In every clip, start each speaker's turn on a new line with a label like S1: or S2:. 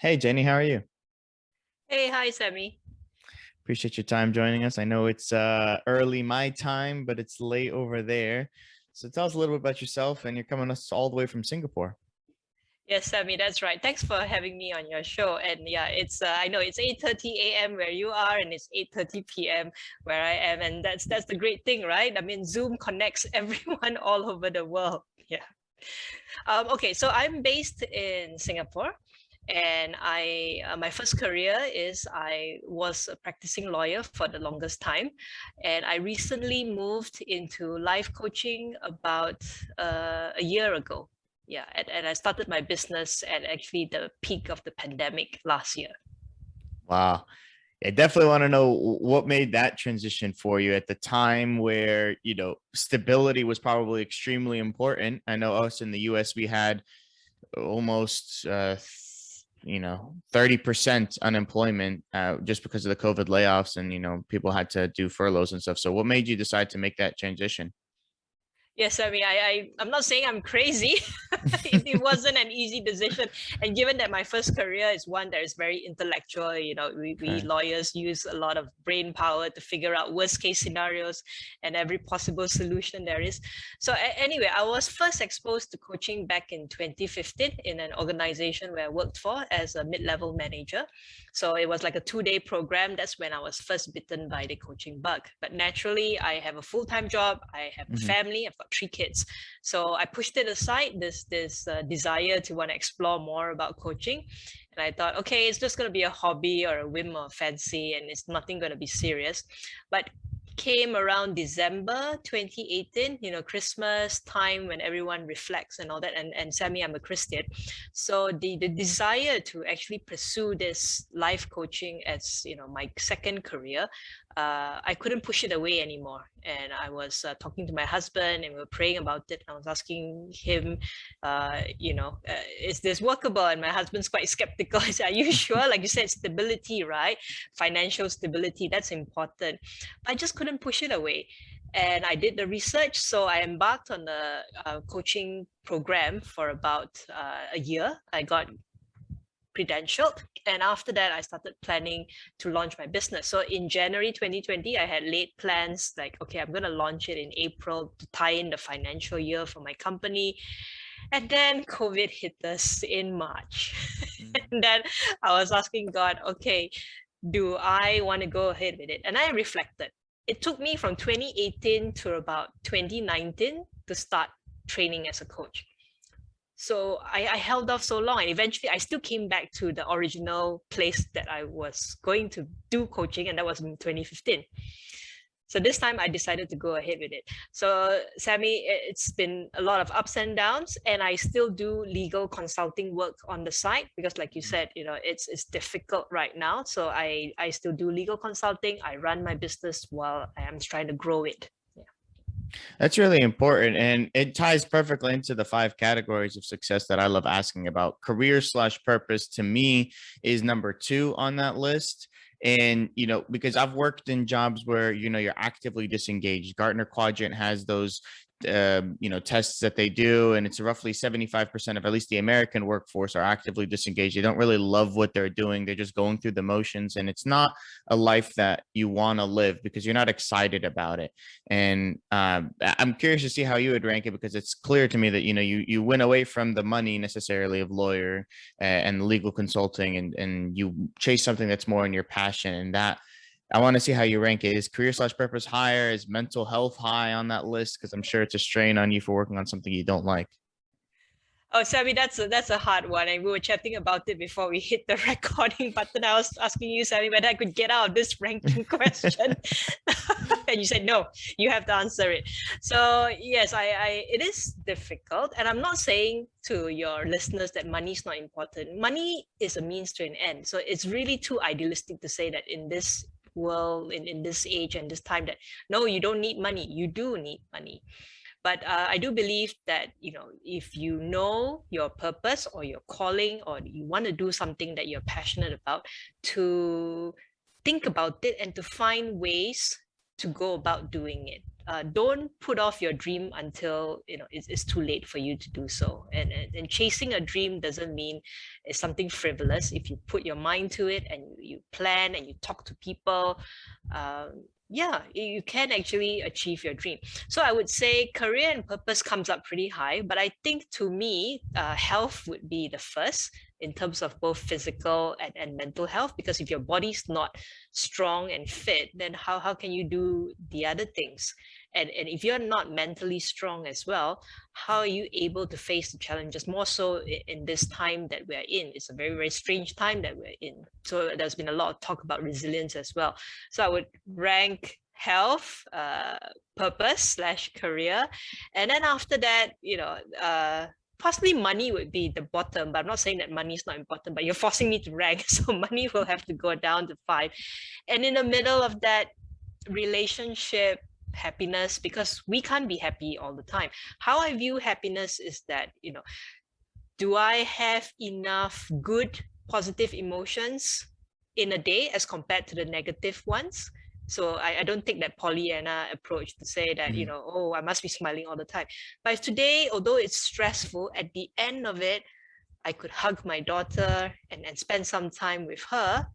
S1: Hey, Jenny, how are you?
S2: Hey, hi, Sammy.
S1: Appreciate your time joining us. I know it's early my time, but it's late over there. So tell us a little bit about yourself, and you're coming us all the way from Singapore.
S2: Yes, Sammy, that's right. Thanks for having me on your show. And yeah, it's I know it's 8:30 a.m. where you are, and it's 8:30 p.m. where I am, and that's the great thing, right? I mean, Zoom connects everyone all over the world. Yeah. Okay, so I'm based in Singapore, and I my first career is I was a practicing lawyer for the longest time, and I recently moved into life coaching about a year ago. Yeah, and I started my business at actually the peak of the pandemic last year.
S1: Wow. I definitely want to know what made that transition for you at the time where, stability was probably extremely important. I know us in the US, we had almost 30% unemployment just because of the COVID layoffs, and people had to do furloughs and stuff. So what made you decide to make that transition?
S2: Yes, I mean, I'm not saying I'm crazy. It wasn't an easy decision. And given that my first career is one that is very intellectual, we
S1: Okay.
S2: lawyers use a lot of brain power to figure out worst case scenarios and every possible solution there is. So anyway, I was first exposed to coaching back in 2015 in an organization where I worked for as a mid-level manager. So it was like a 2-day program. That's when I was first bitten by the coaching bug. But naturally, I have a full-time job. I have a
S1: Mhm.
S2: family. I've got 3 kids. So I pushed it aside, this desire to want to explore more about coaching. And I thought, okay, it's just going to be a hobby or a whim or a fancy, and it's nothing going to be serious. But came around December 2018, Christmas time when everyone reflects and all that. And Sammy, I'm a Christian. So the desire to actually pursue this life coaching as, my second career, I couldn't push it away anymore. And I was talking to my husband, and we were praying about it. I was asking him, is this workable? And my husband's quite skeptical. He said, are you sure? Like you said, stability, right? Financial stability, that's important. I just couldn't push it away. And I did the research. So I embarked on the coaching program for about a year. I got credentialed. And after that, I started planning to launch my business. So in January 2020, I had laid plans like, okay, I'm going to launch it in April to tie in the financial year for my company. And then COVID hit us in March.
S1: Mhm.
S2: And then I was asking God, okay, do I want to go ahead with it? And I reflected. It took me from 2018 to about 2019 to start training as a coach. So I held off so long, and eventually I still came back to the original place that I was going to do coaching, and that was in 2015. So this time I decided to go ahead with it. So Sammy, it's been a lot of ups and downs, and I still do legal consulting work on the side because, like you said, it's difficult right now. So I still do legal consulting. I run my business while I am trying to grow it. Yeah.
S1: That's really important. And it ties perfectly into the five categories of success that I love asking about. Career slash purpose to me is number two on that list. And, because I've worked in jobs where, you're actively disengaged. Gartner Quadrant has those, tests that they do. And it's roughly 75% of at least the American workforce are actively disengaged. They don't really love what they're doing. They're just going through the motions. And it's not a life that you want to live because you're not excited about it. And I'm curious to see how you would rank it because it's clear to me that you went away from the money necessarily of lawyer and legal consulting, and you chase something that's more in your passion. And that I want to see how you rank it. Is career slash purpose higher? Is mental health high on that list? Because I'm sure it's a strain on you for working on something you don't like.
S2: Oh, Sammy, that's a hard one. And we were chatting about it before we hit the recording button. I was asking you, Sammy, whether I could get out of this ranking question. And you said no, you have to answer it. So yes, it is difficult. And I'm not saying to your listeners that money is not important. Money is a means to an end. So it's really too idealistic to say that in this world, in this age and this time that no, you don't need money. You do need money. But I do believe that, if you know your purpose or your calling, or you want to do something that you're passionate about, to think about it and to find ways to go about doing it. Don't put off your dream until it's too late for you to do so. And chasing a dream doesn't mean it's something frivolous. If you put your mind to it and you plan and you talk to people, yeah, you can actually achieve your dream. So I would say career and purpose comes up pretty high, but I think to me, health would be the first in terms of both physical and mental health, because if your body's not strong and fit, then how can you do the other things? And if you're not mentally strong as well, how are you able to face the challenges, more so in this time that we're in? It's a very, very strange time that we're in. So there's been a lot of talk about resilience as well. So I would rank health, purpose slash career. And then after that, possibly money would be the bottom, but I'm not saying that money is not important, but you're forcing me to rank. So money will have to go down to 5. And in the middle of that, relationship, happiness, because we can't be happy all the time. How I view happiness is that, do I have enough good, positive emotions in a day as compared to the negative ones? So I don't take that Pollyanna approach to say that,
S1: Mhm.
S2: oh, I must be smiling all the time. But if today, although it's stressful, at the end of it, I could hug my daughter and spend some time with her,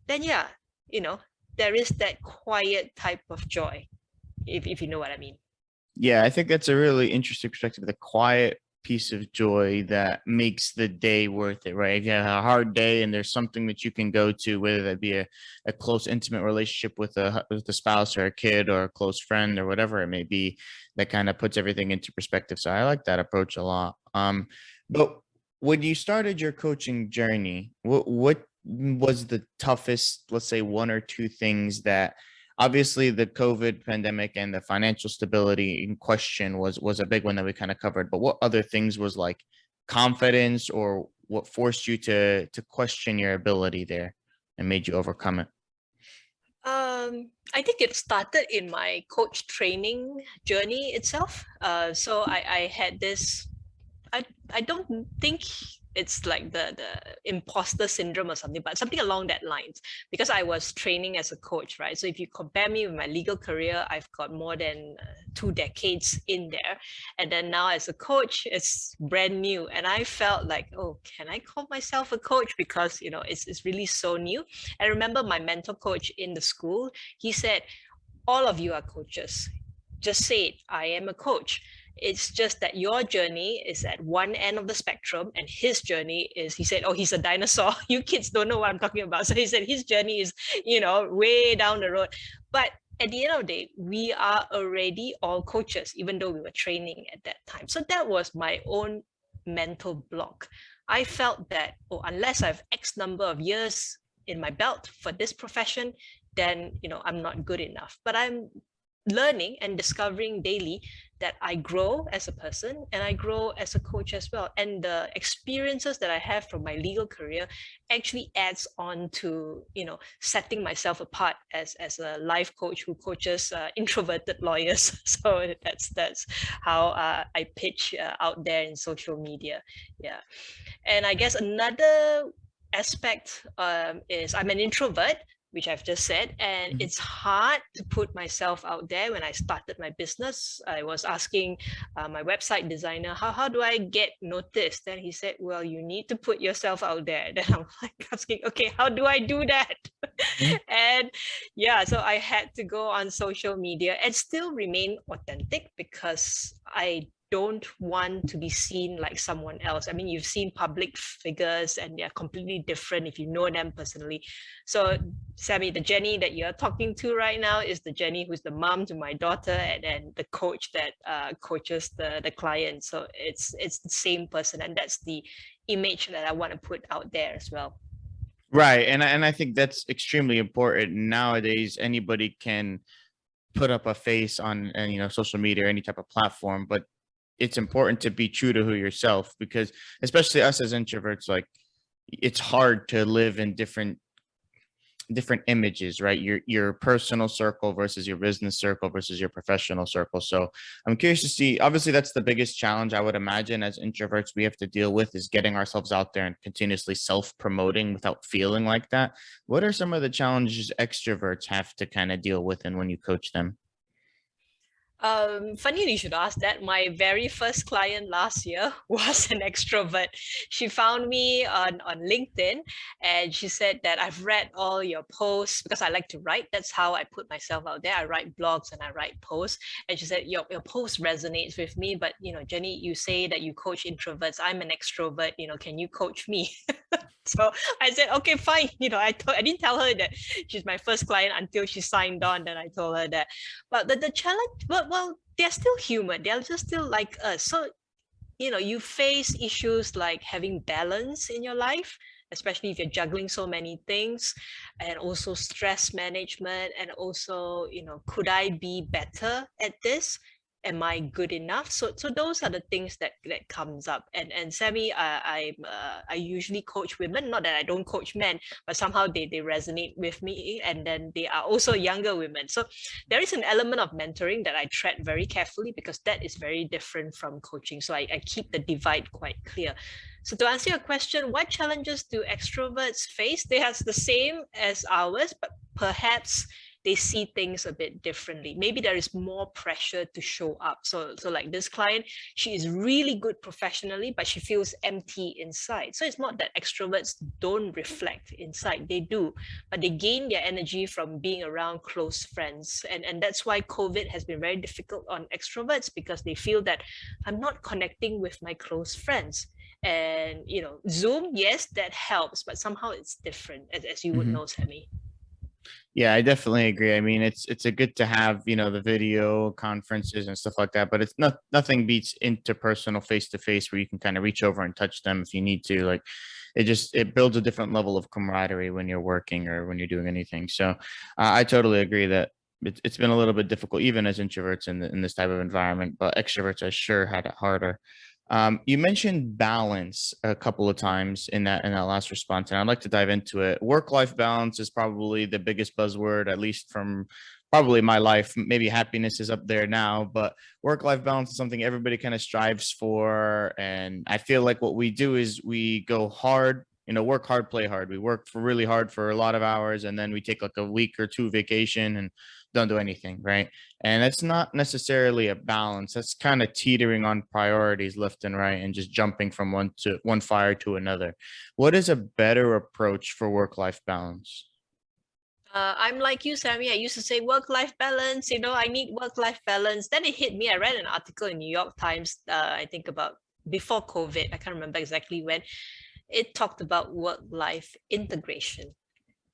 S2: then yeah, there is that quiet type of joy, if you know what I mean.
S1: Yeah, I think that's a really interesting perspective. The quiet piece of joy that makes the day worth it, right? If you have a hard day and there's something that you can go to, whether that be a close, intimate relationship with a spouse or a kid or a close friend or whatever it may be, that kind of puts everything into perspective. So I like that approach a lot. But when you started your coaching journey, what was the toughest, let's say, one or two things that obviously the COVID pandemic and the financial stability in question was a big one that we kind of covered. But what other things was like confidence or what forced you to question your ability there and made you overcome it?
S2: I think it started in my coach training journey itself. So I had this. I don't think it's like the imposter syndrome or something, but something along that lines. Because I was training as a coach, right? So if you compare me with my legal career, I've got more than 2 decades in there, and then now as a coach, it's brand new. And I felt like, oh, can I call myself a coach? Because it's really so new. I remember my mentor coach in the school. He said, all of you are coaches. Just say it, I am a coach. It's just that your journey is at one end of the spectrum, and his journey is, he said, oh, he's a dinosaur. You kids don't know what I'm talking about. So he said his journey is, way down the road. But at the end of the day, we are already all coaches, even though we were training at that time. So that was my own mental block. I felt that, oh, unless I have X number of years in my belt for this profession, then I'm not good enough. But I'm learning and discovering daily that I grow as a person and I grow as a coach as well. And the experiences that I have from my legal career actually adds on to, setting myself apart as a life coach who coaches introverted lawyers. So that's how I pitch out there in social media. Yeah. And I guess another aspect is I'm an introvert, which I've just said, and
S1: Mhm.
S2: it's hard to put myself out there. When I started my business, I was asking my website designer, how do I get noticed? Then he said, well, you need to put yourself out there. Then I'm like asking, okay, how do I do that?
S1: Mhm.
S2: And yeah, so I had to go on social media and still remain authentic, because I don't want to be seen like someone else. I mean, you've seen public figures and they're completely different if you know them personally. So, Sammy, the Jenny that you're talking to right now is the Jenny who's the mom to my daughter, and the coach that coaches the client. So it's the same person, and that's the image that I want to put out there as well.
S1: Right. And I think that's extremely important. Nowadays, anybody can put up a face on and social media or any type of platform, but it's important to be true to who yourself, because especially us as introverts, like it's hard to live in different different images, right? Your personal circle versus your business circle versus your professional circle. So I'm curious to see, obviously that's the biggest challenge I would imagine as introverts we have to deal with, is getting ourselves out there and continuously self-promoting without feeling like that. What are some of the challenges extroverts have to kind of deal with, and when you coach them?
S2: Funny you should ask that. My very first client last year was an extrovert. She found me on LinkedIn and she said that I've read all your posts because I like to write. That's how I put myself out there. I write blogs and I write posts. And she said, your post resonates with me, but Jenny, you say that you coach introverts. I'm an extrovert, can you coach me? So I said, okay, fine. I didn't tell her that she's my first client until she signed on. Then I told her that. But the challenge, well, they're still human. They're just still like us. So, you face issues like having balance in your life, especially if you're juggling so many things, and also stress management, and also, could I be better at this? Am I good enough? So those are the things that comes up. And Sammy, I usually coach women. Not that I don't coach men, but somehow they resonate with me. And then they are also younger women. So there is an element of mentoring that I tread very carefully because that is very different from coaching. So I keep the divide quite clear. So to answer your question, what challenges do extroverts face? They have the same as ours, but perhaps they see things a bit differently. Maybe there is more pressure to show up. So like this client, she is really good professionally, but she feels empty inside. So it's not that extroverts don't reflect inside, they do, but they gain their energy from being around close friends. And that's why COVID has been very difficult on extroverts, because they feel that I'm not connecting with my close friends. And Zoom, yes, that helps, but somehow it's different, as you would know, Sammy.
S1: Yeah, I definitely agree. I mean, it's a good to have, the video conferences and stuff like that, but it's nothing beats interpersonal face to face where you can kind of reach over and touch them if you need to. Like it builds a different level of camaraderie when you're working or when you're doing anything. So I totally agree that it's been a little bit difficult even as introverts in this type of environment, but extroverts I sure had it harder. You mentioned balance a couple of times in that last response, and I'd like to dive into it. Work-life balance is probably the biggest buzzword, at least from probably my life. Maybe happiness is up there now, but work-life balance is something everybody kind of strives for. And I feel like what we do is we go hard, work hard, play hard. We work for really hard for a lot of hours, and then we take like a week or two vacation and don't do anything, right? And that's not necessarily a balance. That's kind of teetering on priorities left and right and just jumping from one fire to another. What is a better approach for work-life balance?
S2: I'm like you, Sammy. I used to say work-life balance. I need work-life balance. Then it hit me. I read an article in New York Times. I think about before COVID. I can't remember exactly when. It talked about work-life integration.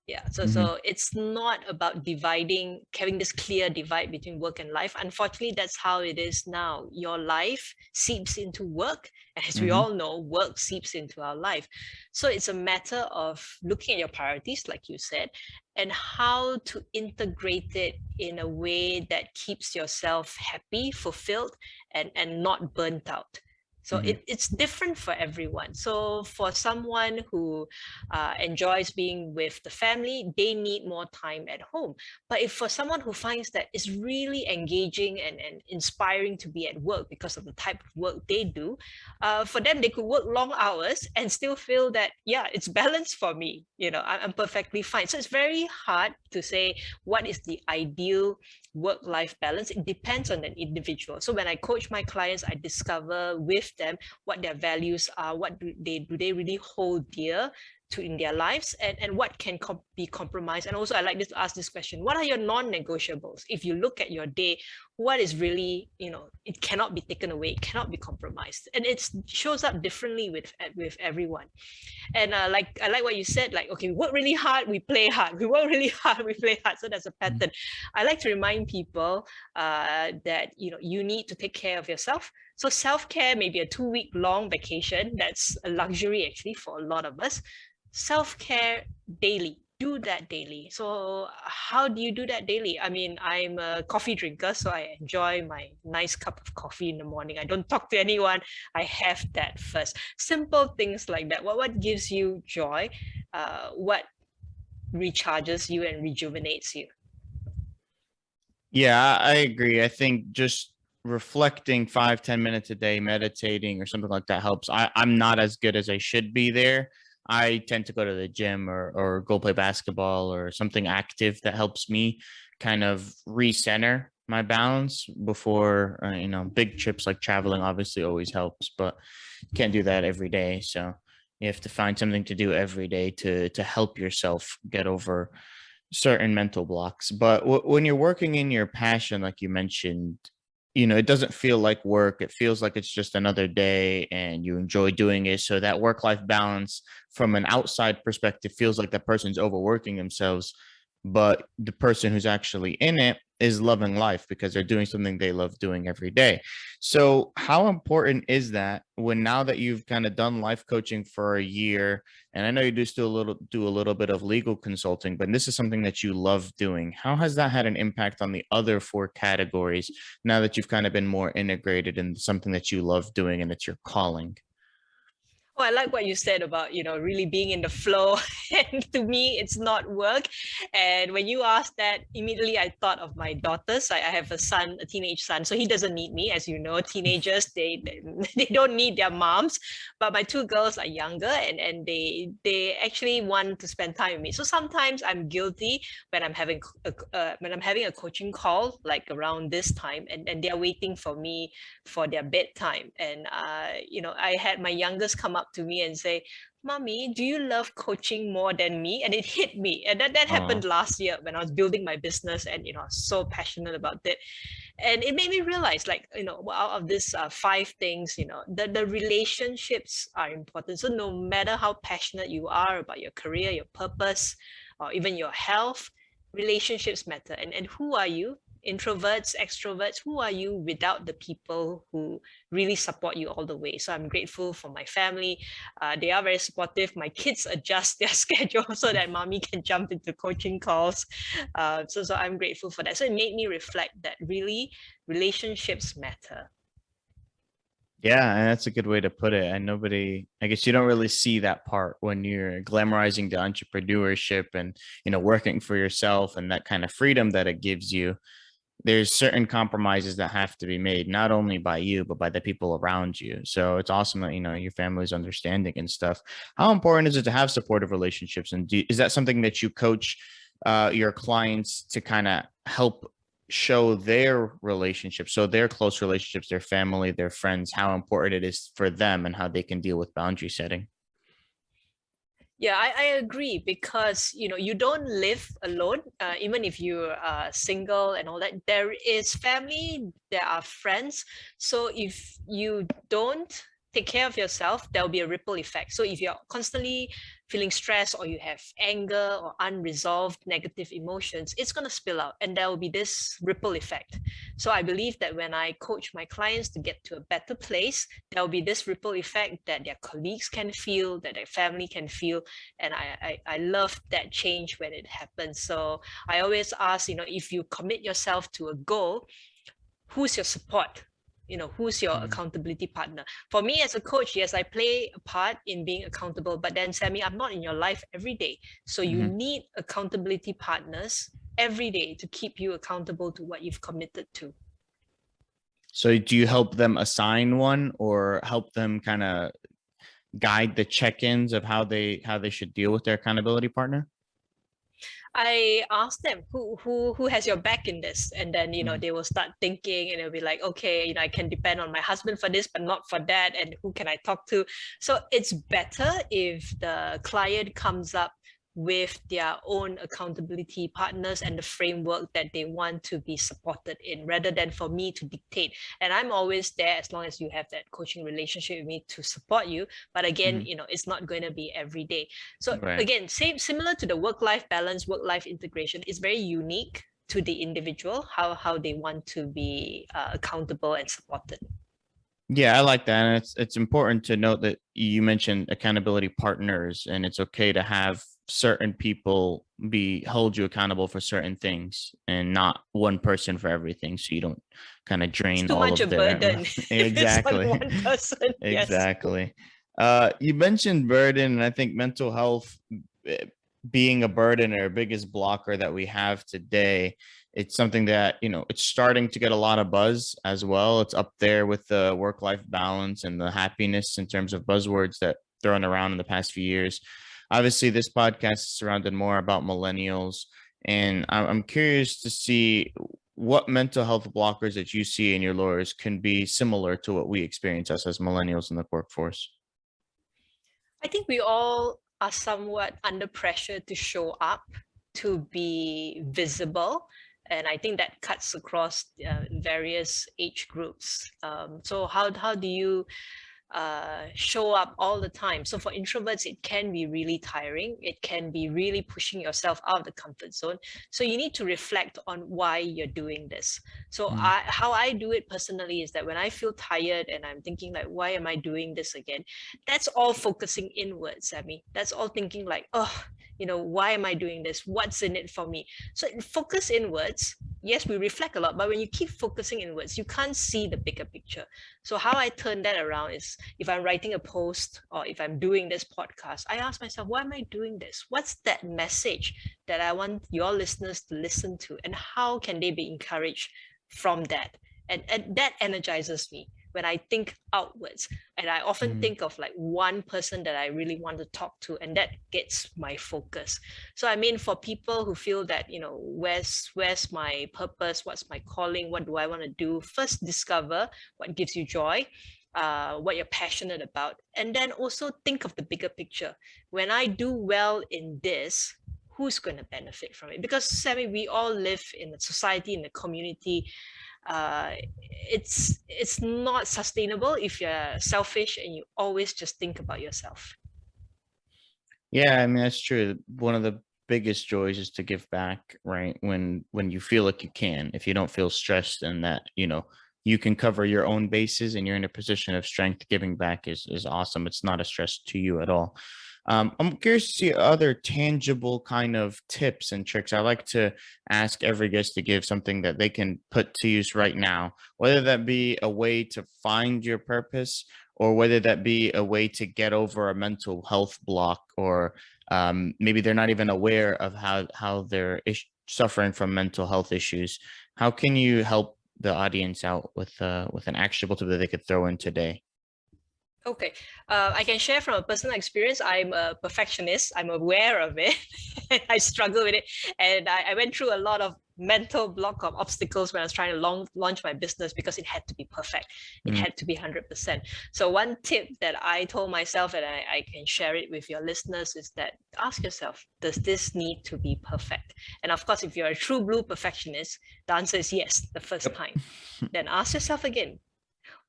S2: Yeah, so
S1: Hmm.
S2: so it's not about having this clear divide between work and life. Unfortunately, that's how it is now. Your life seeps into work, and as we
S1: Hmm.
S2: all know, work seeps into our life. So it's a matter of looking at your priorities, like you said, and how to integrate it in a way that keeps yourself happy, fulfilled, and not burnt out. So
S1: Hmm.
S2: it's different for everyone. So for someone who enjoys being with the family, they need more time at home. But if for someone who finds that it's really engaging and inspiring to be at work because of the type of work they do, for them, they could work long hours and still feel that, yeah, it's balanced for me. I'm perfectly fine. So it's very hard to say what is the ideal work-life balance. It depends on an individual. So when I coach my clients, I discover with them what their values are, what do they really hold dear to in their lives, and what can be compromised. And also I like to ask this question: what are your non-negotiables? If you look at your day, what is really, it cannot be taken away, it cannot be compromised, and it shows up differently with everyone. And like I like what you said, like, okay, we work really hard, we play hard, we work really hard, we play hard. So there's a pattern. I like to remind people that you need to take care of yourself. So self-care may be a 2 week long vacation. That's a luxury actually for a lot of us. Self-care daily, do that daily. So how do you do that daily? I mean, I'm a coffee drinker, so I enjoy my nice cup of coffee in the morning. I don't talk to anyone, I have that first. Simple things like that. What gives you joy? What recharges you and rejuvenates you.
S1: Yeah, I agree. I think just reflecting 5, 10 minutes a day, meditating or something like that helps. I'm not as good as I should be there. I tend to go to the gym or go play basketball or something active that helps me kind of recenter my balance before, big trips like traveling obviously always helps, but you can't do that every day. So you have to find something to do every day to help yourself get over certain mental blocks. But when you're working in your passion, like you mentioned, it doesn't feel like work. It feels like it's just another day and you enjoy doing it. So that work-life balance from an outside perspective feels like that person's overworking themselves. But the person who's actually in it is loving life because they're doing something they love doing every day. So how important is that when now that you've kind of done life coaching for a year, and I know you do a little bit of legal consulting, but this is something that you love doing. How has that had an impact on the other four categories now that you've kind of been more integrated in something that you love doing and it's your calling?
S2: Oh, I like what you said about, really being in the flow. And to me, it's not work. And when you asked that, immediately I thought of my daughters. I have a son, a teenage son, so he doesn't need me. As you know, teenagers, they don't need their moms. But my two girls are younger and they actually want to spend time with me. So sometimes I'm guilty when I'm having a coaching call, like around this time, and they're waiting for me for their bedtime. And I had my youngest come up to me and say, "Mommy, do you love coaching more than me?" And it hit me. And that happened
S1: Oh,
S2: last year when I was building my business, and I was so passionate about it. And it made me realize, like, out of these five things, the relationships are important. So no matter how passionate you are about your career, your purpose, or even your health, relationships matter. And who are you? Introverts, extroverts, who are you without the people who really support you all the way? So I'm grateful for my family. They are very supportive. My kids adjust their schedule so that mommy can jump into coaching calls. So I'm grateful for that. So it made me reflect that really relationships matter.
S1: yeah, and that's a good way to put it. And I guess you don't really see that part when you're glamorizing the entrepreneurship and, working for yourself and that kind of freedom that it gives you. There's certain compromises that have to be made, not only by you, but by the people around you. So it's awesome that, your family's understanding and stuff. How important is it to have supportive relationships? And is that something that you coach your clients to kind of help show their relationships, so their close relationships, their family, their friends, how important it is for them and how they can deal with boundary setting?
S2: Yeah, I agree because you don't live alone. Even if you're single and all that, there is family, there are friends. So if you don't take care of yourself, there'll be a ripple effect. So if you're constantly feeling stressed or you have anger or unresolved negative emotions, it's going to spill out and there will be this ripple effect. So I believe that when I coach my clients to get to a better place, there will be this ripple effect that their colleagues can feel, that their family can feel. And I love that change when it happens. So I always ask, if you commit yourself to a goal, who's your support? Who's your
S1: Mhm.
S2: accountability partner? For me as a coach, yes, I play a part in being accountable, but then Sammy, I'm not in your life every day. So you
S1: Mhm.
S2: need accountability partners every day to keep you accountable to what you've committed to.
S1: So do you help them assign one or help them kind of guide the check-ins of how they should deal with their accountability partner?
S2: I ask them who has your back in this, and then
S1: Mhm.
S2: they will start thinking, and they'll be like, okay, I can depend on my husband for this, but not for that, and who can I talk to? So it's better if the client comes up with their own accountability partners and the framework that they want to be supported in, rather than for me to dictate. And I'm always there as long as you have that coaching relationship with me to support you. But again,
S1: Mhm.
S2: it's not going to be every day. So
S1: Right.
S2: again, same similar to the work-life balance, work-life integration is very unique to the individual, how they want to be accountable and supported.
S1: Yeah, I like that. And it's important to note that you mentioned accountability partners, and it's okay to have certain people be hold you accountable for certain things and not one person for everything. So you don't kind of
S2: It's
S1: drain
S2: too
S1: all
S2: much a
S1: of their
S2: burden if it's on
S1: exactly.
S2: one person. Yes.
S1: Exactly. You mentioned burden, and I think mental health being a burden or biggest blocker that we have today. It's something that, it's starting to get a lot of buzz as well. It's up there with the work-life balance and the happiness in terms of buzzwords that thrown around in the past few years. Obviously, this podcast is surrounded more about millennials, and I'm curious to see what mental health blockers that you see in your lawyers can be similar to what we experience as millennials in the workforce.
S2: I think we all are somewhat under pressure to show up, to be visible. And I think that cuts across various age groups. So how do you show up all the time? So for introverts, it can be really tiring. It can be really pushing yourself out of the comfort zone. So you need to reflect on why you're doing this. So how I do it personally is that when I feel tired and I'm thinking like, why am I doing this again? That's all focusing inwards, Sammy. That's all thinking like, oh, why am I doing this? What's in it for me? So focus inwards. Yes, we reflect a lot, but when you keep focusing inwards, you can't see the bigger picture. So how I turn that around is if I'm writing a post or if I'm doing this podcast, I ask myself, why am I doing this? What's that message that I want your listeners to listen to? And how can they be encouraged from that? And that energizes me when I think outwards. And I often think of like one person that I really want to talk to, and that gets my focus. So I mean, for people who feel that, where's my purpose? What's my calling? What do I want to do? First, discover what gives you joy, what you're passionate about, and then also think of the bigger picture. When I do well in this, who's going to benefit from it? Because Sammy, we all live in a society, in a community. It's not sustainable if you're selfish and you always just think about yourself.
S1: Yeah, I mean, that's true. One of the biggest joys is to give back, right? When you feel like you can, if you don't feel stressed and that, you can cover your own bases and you're in a position of strength, giving back is awesome. It's not a stress to you at all. I'm curious to see other tangible kind of tips and tricks. I like to ask every guest to give something that they can put to use right now, whether that be a way to find your purpose or whether that be a way to get over a mental health block, or maybe they're not even aware of how they're suffering from mental health issues. How can you help the audience out with an actionable tip that they could throw in today?
S2: Okay, I can share from a personal experience. I'm a perfectionist. I'm aware of it. I struggle with it, and I went through a lot of mental block of obstacles when I was trying to launch my business because it had to be perfect. It had to be 100%. So one tip that I told myself, and I can share it with your listeners, is that ask yourself, does this need to be perfect? And of course, if you're a true blue perfectionist, the answer is yes, the first time. Then ask yourself again,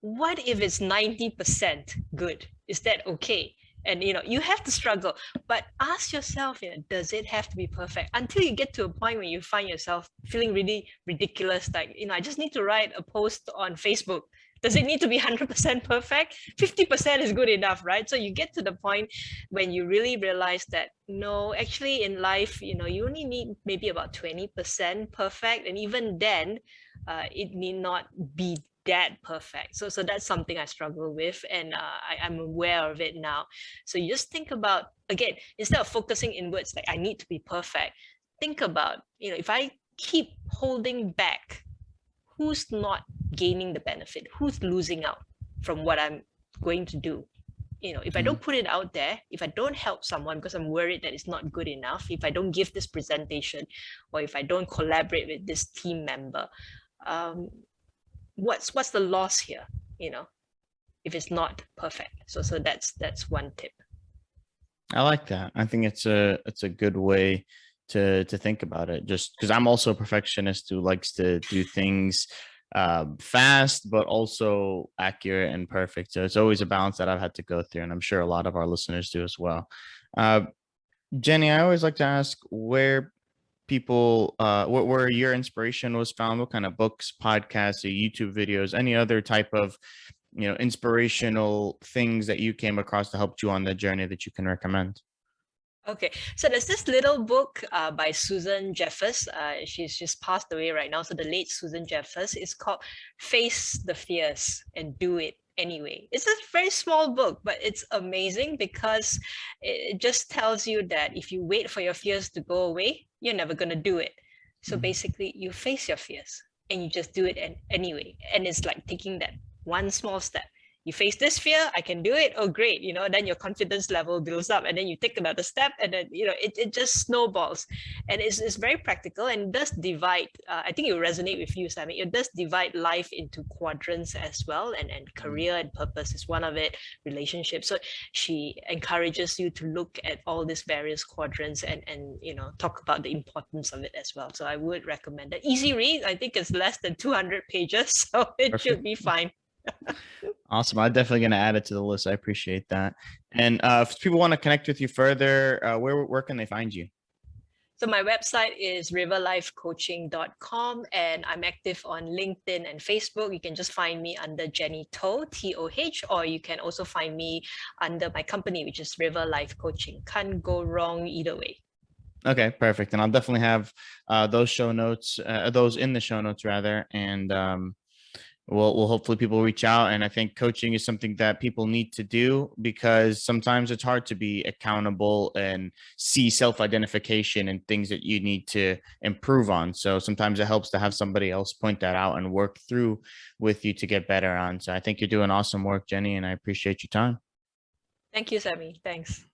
S2: what if it's 90% good? Is that okay? And you have to struggle, but ask yourself, does it have to be perfect? Until you get to a point where you find yourself feeling really ridiculous, like, I just need to write a post on Facebook. Does it need to be 100% perfect? 50% is good enough, right? So you get to the point when you really realize that no, actually in life, you only need maybe about 20% perfect, and even then, it need not be that perfect. So that's something I struggle with, and I'm aware of it now. So you just think about, again, instead of focusing inwards, like I need to be perfect, think about, if I keep holding back, who's not gaining the benefit? Who's losing out from what I'm going to do? If I don't put it out there, if I don't help someone because I'm worried that it's not good enough, if I don't give this presentation, or if I don't collaborate with this team member, what's the loss here, if it's not perfect? So that's one tip.
S1: I like that. I think it's a good way to think about it, just because I'm also a perfectionist who likes to do things fast but also accurate and perfect. So it's always a balance that I've had to go through, and I'm sure a lot of our listeners do as well. uh, Jenny, I always like to ask where people where your inspiration was found, what kind of books, podcasts, or YouTube videos, any other type of inspirational things that you came across to help you on the journey that you can recommend.
S2: Okay, so there's this little book by Susan Jeffers. She's just passed away right now. So the late Susan Jeffers. It's called Face the Fears and Do It anyway. It's a very small book, but it's amazing because it just tells you that if you wait for your fears to go away, you're never going to do it. So
S1: Mhm.
S2: basically, you face your fears and you just do it anyway. And it's like taking that one small step. You face this fear, I can do it. Oh, great. Then your confidence level builds up, and then you take another step, and then, it just snowballs. And it's very practical and does divide. I think it will resonate with you, Sammy. It does divide life into quadrants as well. And
S1: Mhm.
S2: career and purpose is one of it, relationships. So she encourages you to look at all these various quadrants and talk about the importance of it as well. So I would recommend it. Easy read. I think it's less than 200 pages, so it should
S1: Perfect.
S2: be fine.
S1: Awesome. I'm definitely going to add it to the list. I appreciate that. And if people want to connect with you further, where can they find you?
S2: So my website is riverlifecoaching.com, and I'm active on LinkedIn and Facebook. You can just find me under Jenny Toh, Toh, or you can also find me under my company, which is River Life Coaching. Can't go wrong either way.
S1: Okay, perfect. And I'll definitely have those in the show notes rather. And we'll hopefully people reach out. And I think coaching is something that people need to do because sometimes it's hard to be accountable and see self-identification and things that you need to improve on. So sometimes it helps to have somebody else point that out and work through with you to get better on. So I think you're doing awesome work, Jenny, and I appreciate your time.
S2: Thank you, Sammy. Thanks.